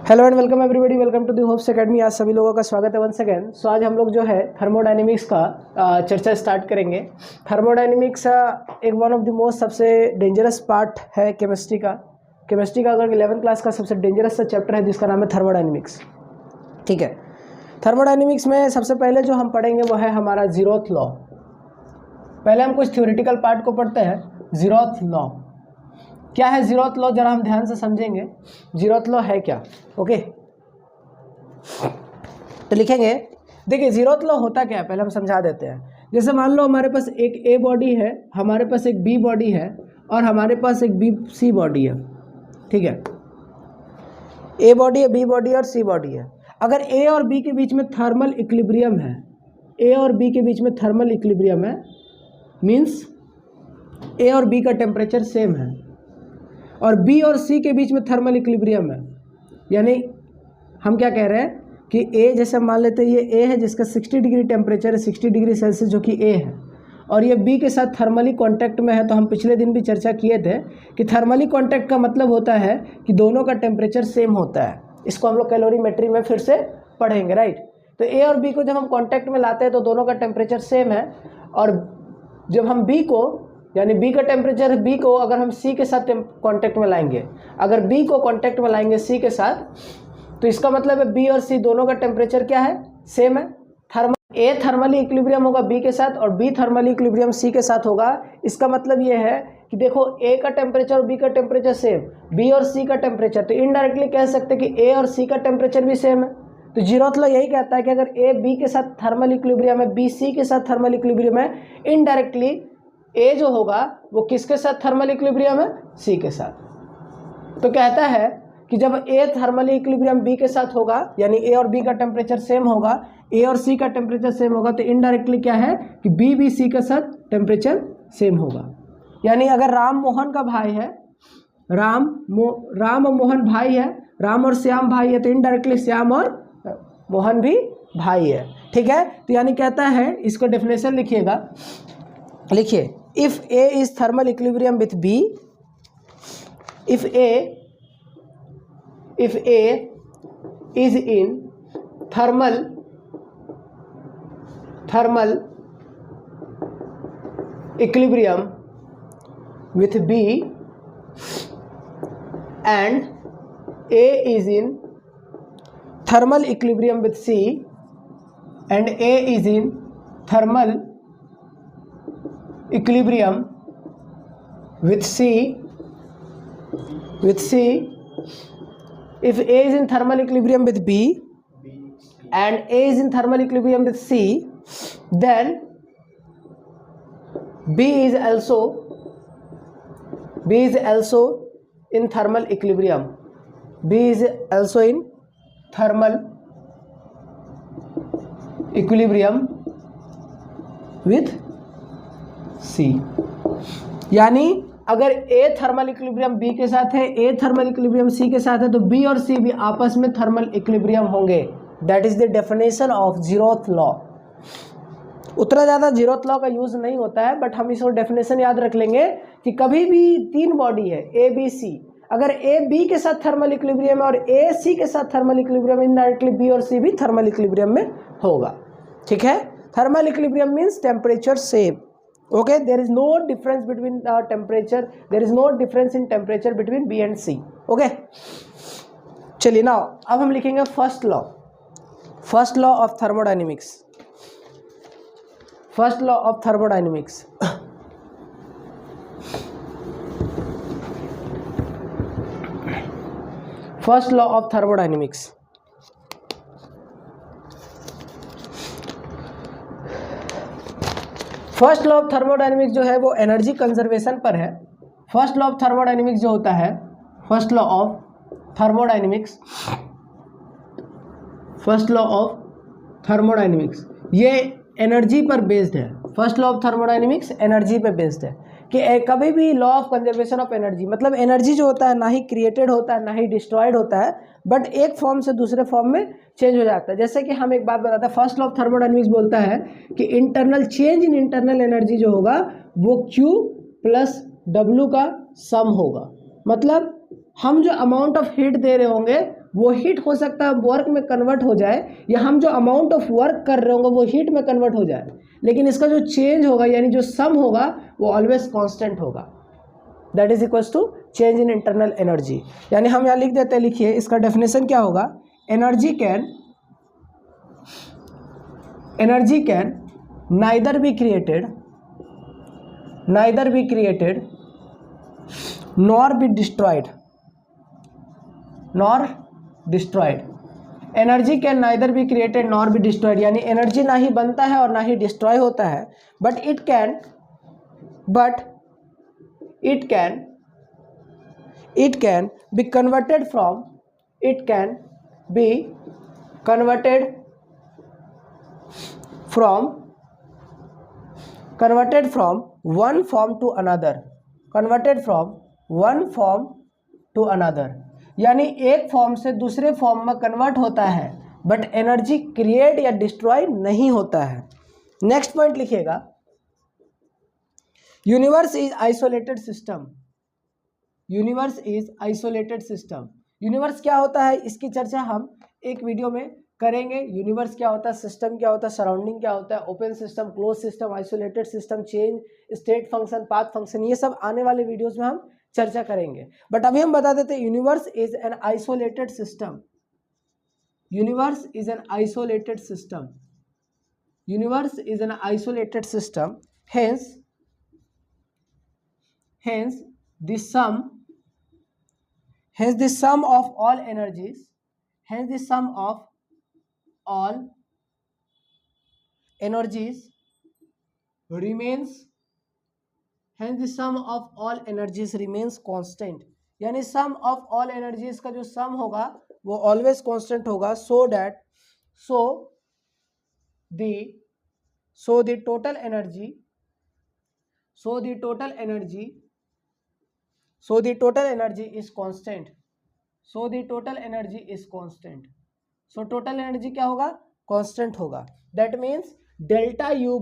Hello and welcome everybody, welcome to the Hopes Academy. आज सभी लोगों का स्वागत है वंस अगेन। सो आज हम लोग जो है थर्मोडायनेमिक्स का चर्चा स्टार्ट करेंगे। थर्मोडायनेमिक्स एक वन ऑफ द मोस्ट सबसे डेंजरस पार्ट है केमिस्ट्री का। अगर 11th क्लास का सबसे डेंजरस सा चैप्टर है जिसका नाम है थर्मोडायनेमिक्स। ठीक है, थर्मोडायनेमिक्स में सबसे पहले जो हम पढ़ेंगे वो है हमारा जीरोथ लॉ। पहले हम कुछ थ्योरेटिकल पार्ट को पढ़ते हैं। जीरोथ लॉ क्या है? जीरोथ लॉ जरा हम ध्यान से समझेंगे। जीरोथ लॉ है क्या? ओके, तो लिखेंगे। देखिए जीरोथ लॉ होता क्या है पहले हम समझा देते हैं। जैसे मान लो हमारे पास एक ए बॉडी है, हमारे पास एक बी बॉडी है और हमारे पास एक बी सी बॉडी है। ठीक है, ए बॉडी है, बी बॉडी और सी बॉडी है। अगर ए और बी के बीच में थर्मल इक्विलिब्रियम है, ए और बी के बीच में थर्मल इक्विलिब्रियम है, मीन्स ए और बी का टेम्परेचर सेम है, और बी और सी के बीच में थर्मल इक्विलिब्रियम है, यानी हम क्या कह रहे हैं कि ए, जैसे मान लेते हैं ये ए है जिसका 60 डिग्री टेम्परेचर है, 60 डिग्री सेल्सियस जो कि ए है, और ये बी के साथ थर्मली कांटेक्ट में है। तो हम पिछले दिन भी चर्चा किए थे कि थर्मली कांटेक्ट का मतलब होता है कि दोनों का टेम्परेचर सेम होता है। इसको हम लोग कैलोरीमेट्री में फिर से पढ़ेंगे, राइट। तो ए और बी को जब हम कॉन्टैक्ट में लाते हैं तो दोनों का टेम्परेचर सेम है, और जब हम बी को, यानी बी का टेम्परेचर बी को अगर हम सी के साथ कांटेक्ट में लाएंगे, अगर बी को कांटेक्ट में लाएंगे सी के साथ, तो इसका मतलब है बी और सी दोनों का टेम्परेचर क्या है? सेम है। ए थर्मली इक्विलिब्रियम होगा बी के साथ और बी थर्मली इक्विलिब्रियम सी के साथ होगा। इसका मतलब ये है कि देखो ए का टेम्परेचर और बी का टेम्परेचर सेम, बी और सी का टेम्परेचर, तो इनडायरेक्टली कह सकते हैं कि ए और सी का टेम्परेचर भी सेम है। तो जीरोथ लॉ यही कहता है कि अगर ए बी के साथ थर्मल इक्विलिब्रियम है, बी सी के साथ थर्मल इक्विलिब्रियम है, इनडायरेक्टली ए जो होगा वो किसके साथ थर्मल इक्विलिब्रियम है? सी के साथ। तो कहता है कि जब ए थर्मली इक्विलिब्रियम बी के साथ होगा, यानी ए और बी का टेम्परेचर सेम होगा, ए और सी का टेम्परेचर सेम होगा, तो इनडायरेक्टली क्या है कि बी भी सी के साथ टेम्परेचर सेम होगा। यानी अगर राम मोहन का भाई है, राम और मोहन भाई है, राम और श्याम भाई है, तो इनडायरेक्टली श्याम और मोहन भी भाई है। ठीक है, तो यानी कहता है, इसको डेफिनेशन लिखिएगा, लिखिए, if A is thermal equilibrium with B, if A is in thermal equilibrium with B and A is in thermal equilibrium with C and A is in thermal equilibrium with C, if A is in thermal equilibrium with B and A is in thermal equilibrium with C, then B is also in thermal equilibrium. B is also in thermal equilibrium with C. यानी अगर A thermal equilibrium B के साथ है, A thermal equilibrium C के साथ है, तो B और C भी आपस में थर्मल इक्विलिब्रियम होंगे। That is the definition of zeroth law. उतना ज़्यादा जीरोथ लॉ का यूज़ नहीं होता है, बट हम इसको डेफिनेशन याद रख लेंगे कि कभी भी तीन बॉडी है A B C, अगर A B के साथ थर्मल इक्विलिब्रियम और A C के साथ थर्मल इक्विलिब्रियम, इनडायरेक्टली B और C भी थर्मल इक्विलिब्रियम में होगा। ठीक है, thermal equilibrium means temperature same. Okay, there is no difference between temperature. There is no difference in temperature between B and C. Okay. चलिए now अब हम लिखेंगे first law of thermodynamics. First law of thermodynamics. First law of thermodynamics. First law of thermodynamics जो है वो energy conservation पर है। First law of thermodynamics जो होता है, फर्स्ट लॉ ऑफ थर्मोडायनेमिक्स ये एनर्जी पर बेस्ड है। First law of thermodynamics energy पे बेस्ड है कि कभी भी law of conservation of energy, मतलब एनर्जी जो होता है ना ही क्रिएटेड होता है ना ही डिस्ट्रॉयड होता है, बट एक फॉर्म से दूसरे फॉर्म में चेंज हो जाता है। जैसे कि हम एक बात बताते हैं, फर्स्ट लॉ ऑफ थर्मोडायनेमिक्स बोलता है कि internal change in internal energy जो होगा वो Q प्लस W का सम होगा। मतलब हम जो अमाउंट ऑफ हीट दे रहे होंगे वो हीट हो सकता है वर्क में कन्वर्ट हो जाए, या हम जो अमाउंट ऑफ वर्क कर रहे होंगे वो हीट में कन्वर्ट हो जाए, लेकिन इसका जो चेंज होगा यानी जो सम होगा वो ऑलवेज कांस्टेंट होगा। That is equals to change in internal energy. यानी हम यहाँ लिख देते हैं, लिखिए इसका डेफिनेशन क्या होगा, energy can neither be created nor be destroyed energy can neither be created nor be destroyed, यानी एनर्जी ना ही बनता है और ना ही डिस्ट्रॉय होता है, but it can be converted from one form to another, यानी एक फॉर्म से दूसरे फॉर्म में कन्वर्ट होता है, बट एनर्जी क्रिएट या डिस्ट्रॉय नहीं होता है। नेक्स्ट पॉइंट लिखिएगा, universe is isolated system. Universe क्या होता है इसकी चर्चा हम एक वीडियो में करेंगे। यूनिवर्स क्या होता है, सिस्टम क्या होता है, सराउंडिंग क्या होता है, open system, close system, isolated system, change, state function, path function, ये सब आने वाले वीडियोस में हम चर्चा करेंगे। बट अभी हम बता देते हैं universe is an isolated system. Hence the sum of all energies remains constant, यानी सम ऑफ ऑल एनर्जीज का जो सम होगा वो ऑलवेज कांस्टेंट होगा। So the total energy is constant. So total energy क्या होगा, कांस्टेंट होगा। दैट मीन्स डेल्टा यू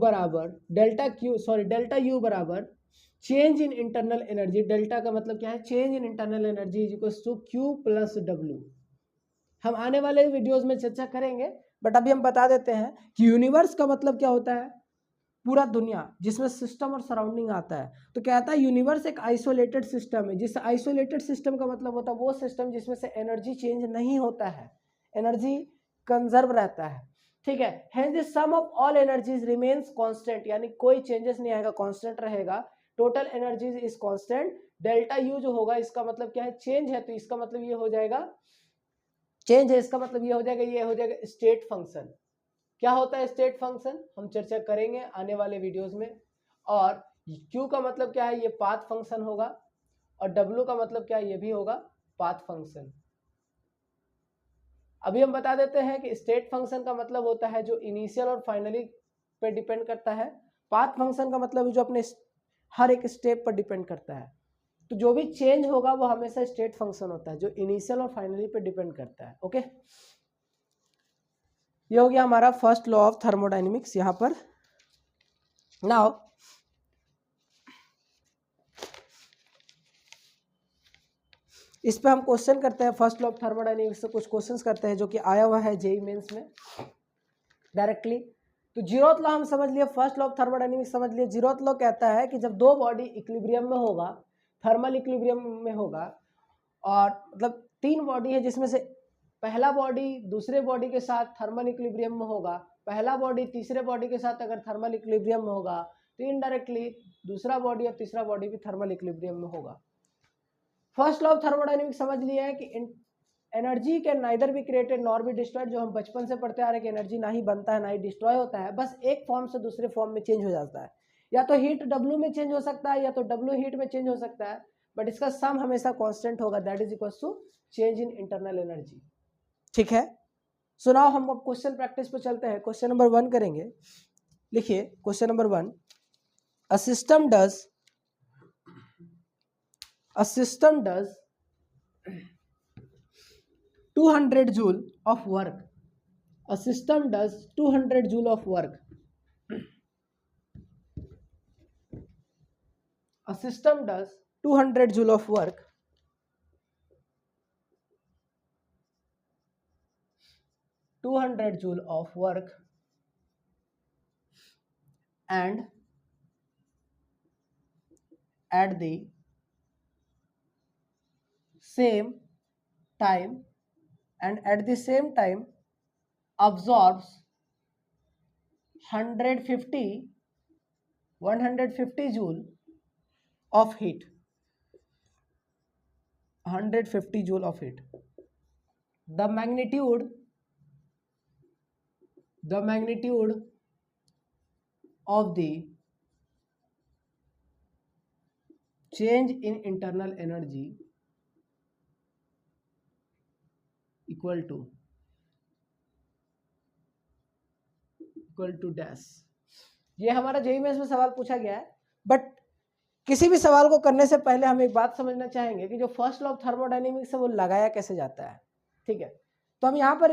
बराबर change in internal energy. Delta का मतलब क्या है, change in internal energy is equals to Q plus W. हम आने वाले वीडियोस में चर्चा करेंगे, बट अभी हम बता देते हैं कि यूनिवर्स का मतलब क्या होता है, पूरा दुनिया जिसमें सिस्टम और सराउंडिंग आता है। तो कहता है यूनिवर्स एक आइसोलेटेड सिस्टम है। जिस आइसोलेटेड सिस्टम का मतलब होता है वो सिस्टम जिसमें से एनर्जी चेंज नहीं होता है, एनर्जी कंजर्व रहता है, ठीक है। Hence the sum of all energies remains constant, यानी कोई चेंजेस नहीं आएगा, कांस्टेंट रहेगा। Total energies is constant. Delta U जो होगा इसका मतलब क्या है, चेंज है, तो इसका मतलब ये हो जाएगा, चेंज है इसका मतलब ये हो जाएगा स्टेट फंक्शन। क्या होता है स्टेट फंक्शन, हम चर्चा करेंगे आने वाले वीडियोस में। और Q का मतलब क्या है, ये पाथ फंक्शन होगा, और W का मतलब क्या है, ये भी होगा पाथ फंक्शन। अभी हम बता देते हैं कि स्टेट फंक्शन का मतलब होता है जो इनिशियल और फाइनली पे डिपेंड करता है। पाथ फंक्शन का मतलब जो अपने हर एक स्टेप पर डिपेंड करता है। तो जो भी चेंज होगा वो हमेशा स्टेट फंक्शन होता है जो इनिशियल और फाइनली पे डिपेंड करता है। ओके, ये हो गया हमारा फर्स्ट लॉ ऑफ थर्मोडायनेमिक्स। यहां पर नाउ इस पे हम क्वेश्चन करते हैं। फर्स्ट लॉ ऑफ थर्मोडायनेमिक्स से कुछ क्वेश्चंस करते हैं जो कि आया हुआ है जेईई मेंस में डायरेक्टली। तो जीरोथ लॉ हम समझ लिए, फर्स्ट लॉ ऑफ थर्मोडायनेमिक्स समझ लिए। जीरोथ लॉ कहता है कि जब दो बॉडी इक्विलिब्रियम में होगा, थर्मल इक्विलिब्रियम में होगा, और मतलब तीन बॉडी है जिसमें से पहला बॉडी दूसरे बॉडी के साथ थर्मल इक्विलिब्रियम में होगा, पहला बॉडी तीसरे बॉडी के साथ अगर थर्मल इक्विलिब्रियम में होगा तो इनडायरेक्टली दूसरा बॉडी और तीसरा बॉडी भी थर्मल इक्विलिब्रियम में होगा। फर्स्ट लॉ ऑफ थर्मोडायनेमिक्स समझ लिया है कि energy can neither be created nor be destroyed, जो हम बचपन से पढ़ते आ रहे हैं कि एनर्जी ना ही बनता है ना ही डिस्ट्रॉय होता है, बस एक फॉर्म से दूसरे फॉर्म में चेंज हो जाता है। या तो हीट डब्ल्यू में चेंज हो सकता है या तो डब्ल्यू हीट में चेंज हो सकता है, बट इसका सम हमेशा कांस्टेंट होगा, that is equal to change in internal energy. ठीक है, सो नाउ हम अब क्वेश्चन प्रैक्टिस पे चलते हैं। क्वेश्चन नंबर 1 करेंगे। लिखिए question number 1, a system does 200 joule of work. A system does 200 joule of work. A system does 200 joule of work 200 joule of work and at the same time absorbs 150 joule of heat. 150 joule of heat. The magnitude of the change in internal energy equal to dash. ये हमारा JEE में इसमें सवाल पूछा गया है, but किसी भी सवाल को करने से पहले हम एक बात समझना चाहेंगे कि जो फर्स्ट लॉ ऑफ थर्मोडायनेमिक्स है वो लगाया कैसे जाता है। ठीक है, तो हम यहाँ पर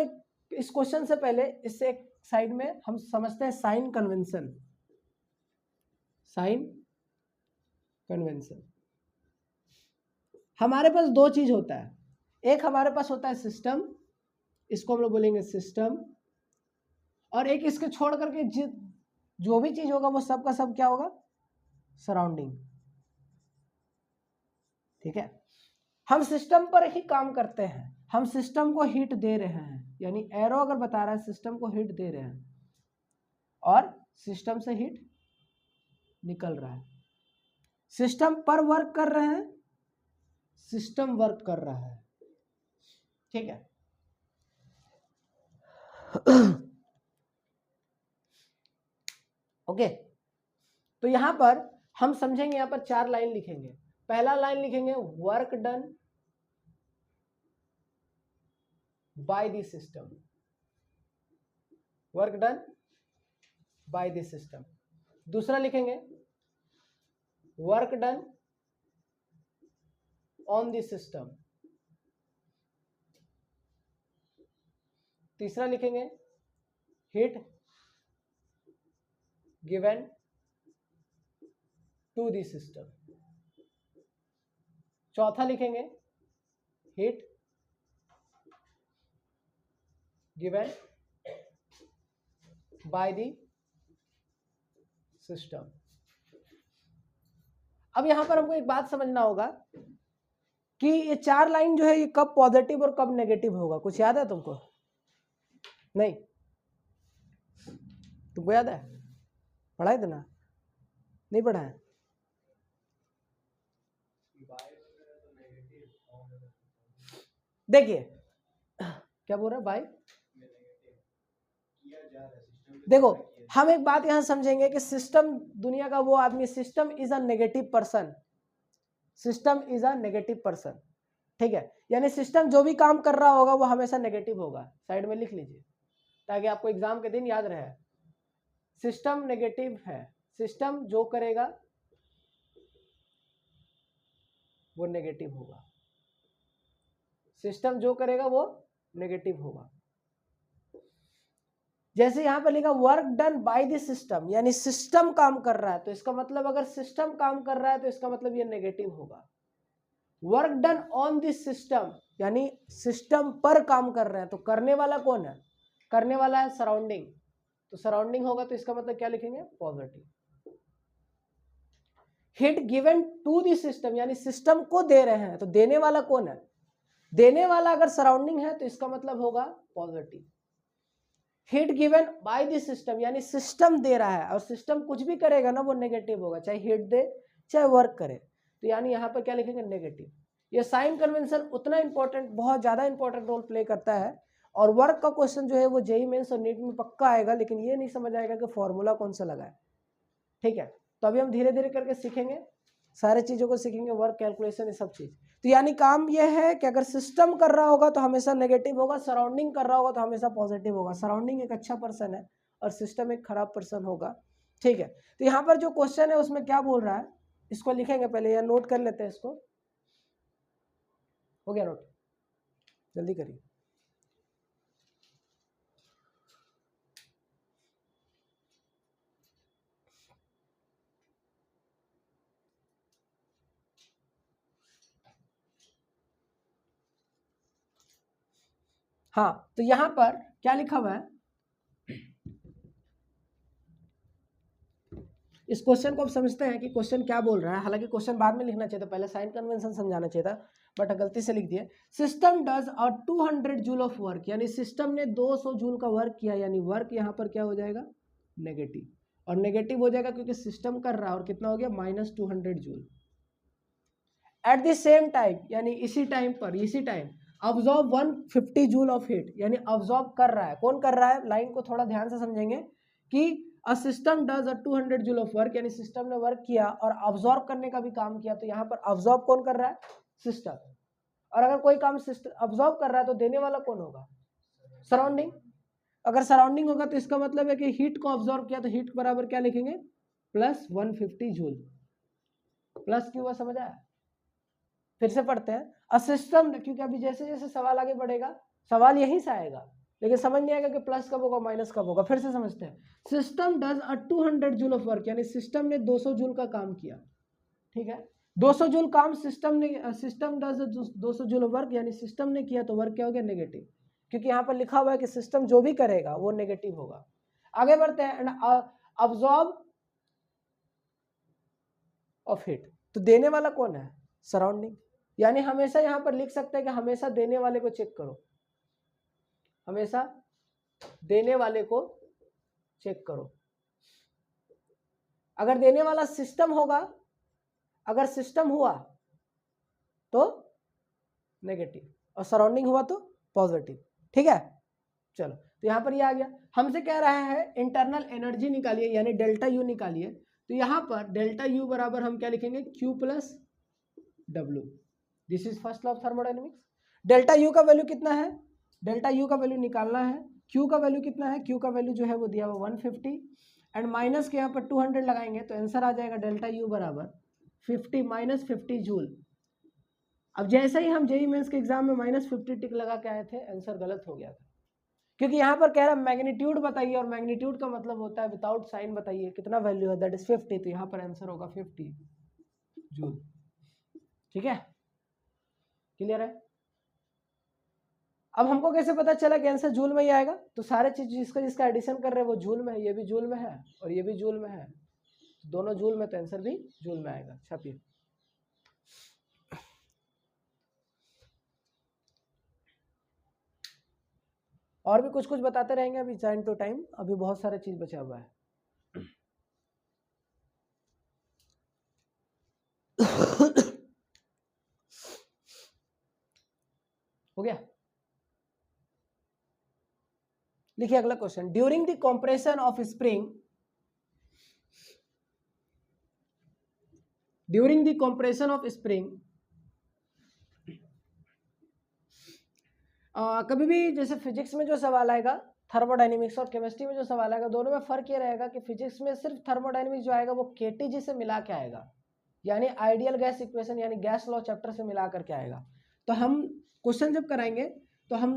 इस क्वेश्चन से पहले इससे एक साइड में हम समझते हैं साइन कन्वेंशन। हमारे पास दो चीज होता है, एक हमारे पास होता है सिस्टम, इसको हम लोग बोलेंगे सिस्टम, और एक इसके छोड़ करके जो भी चीज होगा वो सब का सब क्या होगा, सराउंडिंग। ठीक है, हम सिस्टम पर ही काम करते हैं, हम सिस्टम को हीट दे रहे हैं, यानी एरो अगर बता रहा है सिस्टम को हीट दे रहे हैं और सिस्टम से हीट निकल रहा है। सिस्टम पर वर्क कर रहे हैं, सिस्टम वर्क कर रहा है। ठीक है, ओके। तो यहां पर हम समझेंगे, यहां पर 4 लाइन लिखेंगे। पहला लाइन लिखेंगे work done by the system, work done by the system. दूसरा लिखेंगे work done on the system. तीसरा लिखेंगे heat given to the system. चौथा लिखेंगे heat given by the system. अब यहां पर हमको एक बात समझना होगा कि ये 4 लाइन जो है ये कब पॉजिटिव और कब नेगेटिव होगा। कुछ याद है तुमको? नहीं, तुमको याद है? पढ़ा था ना? नहीं पढ़ा है? देखिए क्या बोल रहा है भाई, देखो हम एक बात यहां समझेंगे कि सिस्टम दुनिया का वो आदमी, system is a negative person, system is a negative person. ठीक है, यानी सिस्टम जो भी काम कर रहा होगा वो हमेशा नेगेटिव होगा। साइड में लिख लीजिए ताकि आपको एग्जाम के दिन याद रहे। सिस्टम नेगेटिव है, सिस्टम जो करेगा वो नेगेटिव होगा, सिस्टम जो करेगा वो नेगेटिव होगा। जैसे यहां पर लिखा work done by the system, यानी सिस्टम काम कर रहा है, तो इसका मतलब अगर सिस्टम काम कर रहा है तो इसका मतलब ये नेगेटिव होगा। Work done on the system, यानी सिस्टम पर काम कर रहे हैं, तो करने वाला कौन है? करने वाला है सराउंडिंग, तो सराउंडिंग होगा तो इसका मतलब क्या लिखेंगे? Positive. Heat given to the system, यानी सिस्टम को दे रहे हैं, तो देने वाला कौन है? देने वाला अगर सराउंडिंग है तो इसका मतलब होगा positive. Heat given by the system, यानी सिस्टम दे रहा है और सिस्टम कुछ भी करेगा ना वो नेगेटिव होगा, चाहे हिट दे चाहे वर्क करे, तो यानी यहां पर क्या लिखेंगे? नेगेटिव। ये साइन कन्वेंशन उतना इंपॉर्टेंट, बहुत ज्यादा इंपॉर्टेंट रोल प्ले करता है। और वर्क का क्वेश्चन जो है वो जेईई मेंस और नीट में पक्का आएगा, लेकिन ये नहीं समझ आएगा कि फॉर्मूला कौन सा लगा है। ठीक है, तो अभी हम धीरे धीरे करके सीखेंगे, सारे चीजों को सीखेंगे, वर्क कैलकुलेशन ये सब चीज। तो यानी काम यह है कि अगर सिस्टम कर रहा होगा तो हमेशा नेगेटिव होगा, सराउंडिंग कर रहा होगा तो हमेशा पॉजिटिव होगा। सराउंडिंग एक अच्छा पर्सन है और सिस्टम एक खराब पर्सन होगा। ठीक है, तो यहाँ पर जो क्वेश्चन है उसमें क्या बोल रहा है इसको लिखेंगे पहले, या नोट कर लेते हैं इसको। हो गया नोट? जल्दी करिए। हाँ, तो यहाँ पर क्या लिखा हुआ है, इस क्वेश्चन को आप समझते हैं कि क्वेश्चन क्या बोल रहा है। हालांकि क्वेश्चन बाद में लिखना चाहिए था, पहले साइन कन्वेंशन समझाना चाहिए था, बट गलती से लिख दिया। System does a 200 joule of work, यानी सिस्टम ने 200 जूल का वर्क किया, यानी वर्क यहाँ पर क्या हो जाएगा, नेगेटिव, और नेगेटिव हो जाएगा क्योंकि सिस्टम कर रहा है, और कितना हो गया, -200 joule. At the same time, यानी इसी टाइम पर, इसी time absorb 150 joule of heat, यानी अब्जॉर्ब कर रहा है, कौन कर रहा है, लाइन को थोड़ा ध्यान से समझेंगे कि a system does a 200 joule of work, यानी सिस्टम ने वर्क किया और अब्जॉर्ब करने का भी काम किया, तो यहाँ पर अब्जॉर्ब कौन कर रहा है, सिस्टम। और अगर कोई काम सिस्टम अब्जॉर्ब कर रहा है तो देने वाला कौन होगा, सराउंडिंग। अगर सराउंडिंग होगा तो इसका मतलब है कि हीट को अब्जॉर्ब किया, तो हीट बराबर क्या लिखेंगे, +150 जूल। प्लस क्यों हुआ, समझ आया? फिर से पढ़ते हैं, अ सिस्टम, क्योंकि अभी जैसे जैसे सवाल आगे बढ़ेगा सवाल यहीं से आएगा, लेकिन समझ नहीं आएगा कि प्लस कब होगा माइनस कब होगा। फिर से समझते हैं, system does a 200 joule of work, यानी सिस्टम ने 200 जूल का काम किया, ठीक है, 200 जूल काम system does 200 joule of work, यानी सिस्टम ने किया, तो वर्क क्या हो गया, नेगेटिव, क्योंकि यहाँ पर लिखा हुआ है कि सिस्टम जो भी करेगा वो नेगेटिव होगा। आगे बढ़ते हैं, अब्जॉर्ब ऑफ हीट, तो देने वाला कौन है, सराउंडिंग, यानी हमेशा यहां पर लिख सकते हैं कि हमेशा देने वाले को चेक करो, हमेशा देने वाले को चेक करो। अगर देने वाला सिस्टम होगा, अगर सिस्टम हुआ तो नेगेटिव और सराउंडिंग हुआ तो पॉजिटिव, ठीक है। चलो, तो यहां पर ये आ गया, हमसे कह रहा है इंटरनल एनर्जी निकालिए, यानी डेल्टा यू निकालिए, तो यहां पर डेल्टा यू बराबर हम क्या लिखेंगे, Q + W। This is first law of thermodynamics. Delta U का वैल्यू कितना है, डेल्टा यू का वैल्यू निकालना है, क्यू का वैल्यू कितना है, क्यू का वैल्यू जो है वो दिया हुआ 150, एंड माइनस के यहाँ पर 200 लगाएंगे तो आंसर आ जाएगा डेल्टा यू बराबर 50 - 50 जूल। अब जैसे ही हम जेईई मेंस के एग्जाम में -50 टिक लगा के आए थे, आंसर गलत हो गया था, क्योंकि यहाँ पर कह रहा है मैग्नीट्यूड बताइए, और मैग्नीट्यूड का मतलब होता है विदाउट साइन बताइए कितना वैल्यू है, दैट इज 50, तो यहाँ पर आंसर होगा 50 जूल, ठीक है, क्लियर है। अब हमको कैसे पता चला कि आंसर जूल में ही आएगा, तो सारे चीज जिसका जिसका एडिशन कर रहे हैं वो जूल में है, ये भी जूल में है और ये भी जूल में है, दोनों जूल में, तो आंसर भी जूल में आएगा। छापिए, और भी कुछ कुछ बताते रहेंगे अभी टाइम टू टाइम, अभी बहुत सारे चीज बचा हुआ है। हो गया, लिखिए अगला question, during the compression of spring, during the compression of spring, कभी भी जैसे फिजिक्स में जो सवाल आएगा, थर्मोडायनेमिक्स और केमिस्ट्री में जो सवाल आएगा, दोनों में फर्क ये रहेगा कि फिजिक्स में सिर्फ थर्मोडायनेमिक्स जो आएगा वो केटीजी से मिला के आएगा, यानी आइडियल गैस इक्वेशन यानी गैस लॉ चैप्टर से मिला करके आएगा। तो हम क्वेश्चन जब कराएंगे तो हम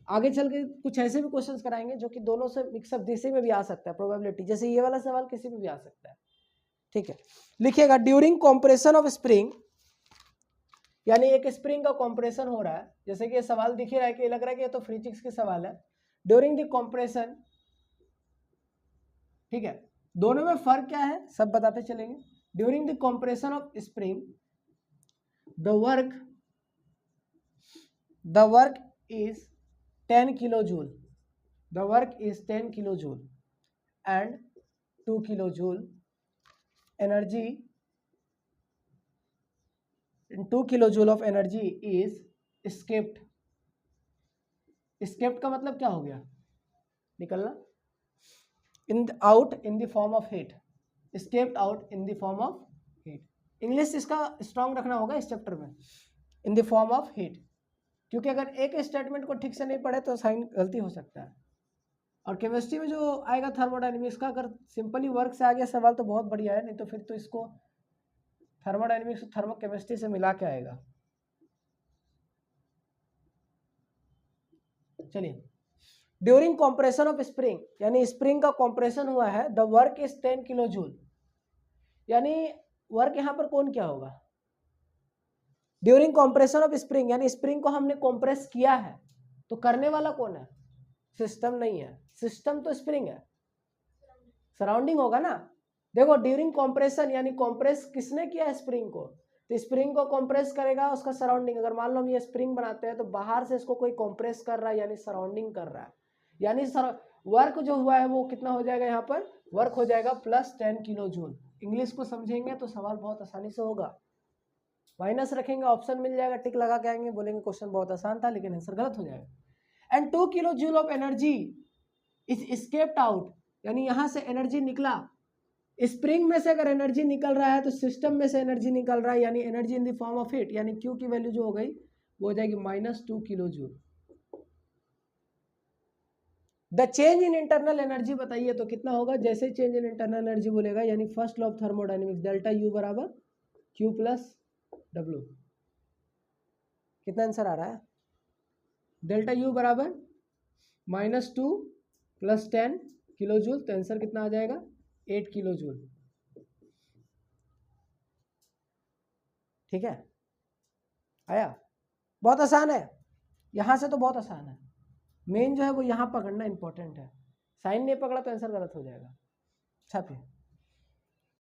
आगे चल के कुछ ऐसे भी क्वेश्चन कराएंगे जो कि दोनों से मिक्सअप किसी में भी आ सकता है, प्रोबेबिलिटी, जैसे ये वाला सवाल किसी में भी आ सकता है, ठीक है। लिखिएगा, ड्यूरिंग कॉम्प्रेशन ऑफ स्प्रिंग, यानी एक स्प्रिंग का कॉम्प्रेशन हो रहा है, जैसे कि ये सवाल दिख ही रहा है कि लग रहा है कि ये तो फिजिक्स के सवाल है, ड्यूरिंग द कॉम्प्रेशन, ठीक है, दोनों में फर्क क्या है सब बताते चलेंगे। During the compression of spring, the work is 10 kilojoule, the work is 10 kilojoule and 2 kilojoule energy, 2 kilojoule of energy is escaped, escaped का मतलब क्या हो गया, निकलना, out in the form of heat, escaped out in the form of heat, English इसका strong रखना होगा इस चैप्टर में, in the form of heat, क्योंकि अगर एक स्टेटमेंट को ठीक से नहीं पढ़े तो साइन गलती हो सकता है। और केमिस्ट्री में जो आएगा थर्मोडायनेमिक्स का, अगर सिंपली वर्क से आ गया सवाल तो बहुत बढ़िया है, नहीं तो फिर तो इसको थर्मोडायनेमिक्स थर्मो केमिस्ट्री से मिला के आएगा। चलिए, ड्यूरिंग कॉम्प्रेशन ऑफ स्प्रिंग, यानी स्प्रिंग का कॉम्प्रेशन हुआ है, the work is 10 kilo joule, यानी वर्क यहां पर कौन क्या होगा, ड्यूरिंग कॉम्प्रेशन ऑफ स्प्रिंग, यानी स्प्रिंग को हमने कॉम्प्रेस किया है, तो करने वाला कौन है? सिस्टम नहीं है, सिस्टम तो स्प्रिंग है, सराउंडिंग होगा ना। देखो ड्यूरिंग कॉम्प्रेशन यानी कॉम्प्रेस किसने किया है? स्प्रिंग को। तो स्प्रिंग को कॉम्प्रेस करेगा उसका सराउंडिंग। अगर मान लो हम ये स्प्रिंग बनाते हैं तो बाहर से इसको कोई कॉम्प्रेस कर रहा है यानी सराउंडिंग कर रहा है, यानी वर्क जो हुआ है वो कितना हो जाएगा? यहाँ पर वर्क हो जाएगा +10 किलो जूल। इंग्लिश को समझेंगे तो सवाल बहुत आसानी से होगा। माइनस रखेंगे, ऑप्शन मिल जाएगा, टिक लगा के आएंगे, बोलेंगे क्वेश्चन बहुत आसान था, लेकिन आंसर गलत हो जाएगा। And 2 kilo joule of energy is escaped out, यानी यहाँ से एनर्जी निकला। स्प्रिंग में से अगर एनर्जी निकल रहा है तो सिस्टम में से एनर्जी निकल रहा है, यानी energy in the form of heat, यानी क्यू की वैल्यू जो हो गई वो हो जाएगी -2 kilo joule. The change in internal energy बताइए तो कितना होगा? जैसे चेंज इन इंटरनल एनर्जी बोलेगा यानी first law of thermodynamics, delta U बराबर Q + W। कितना आंसर आ रहा है? डेल्टा यू बराबर -2 + 10 किलो जूल, तो आंसर कितना आ जाएगा? 8 किलो जूल। ठीक है, आया? बहुत आसान है, यहाँ से तो बहुत आसान है। मेन जो है वो यहाँ पकड़ना इंपॉर्टेंट है, साइन नहीं पकड़ा तो आंसर गलत हो जाएगा। छापिए।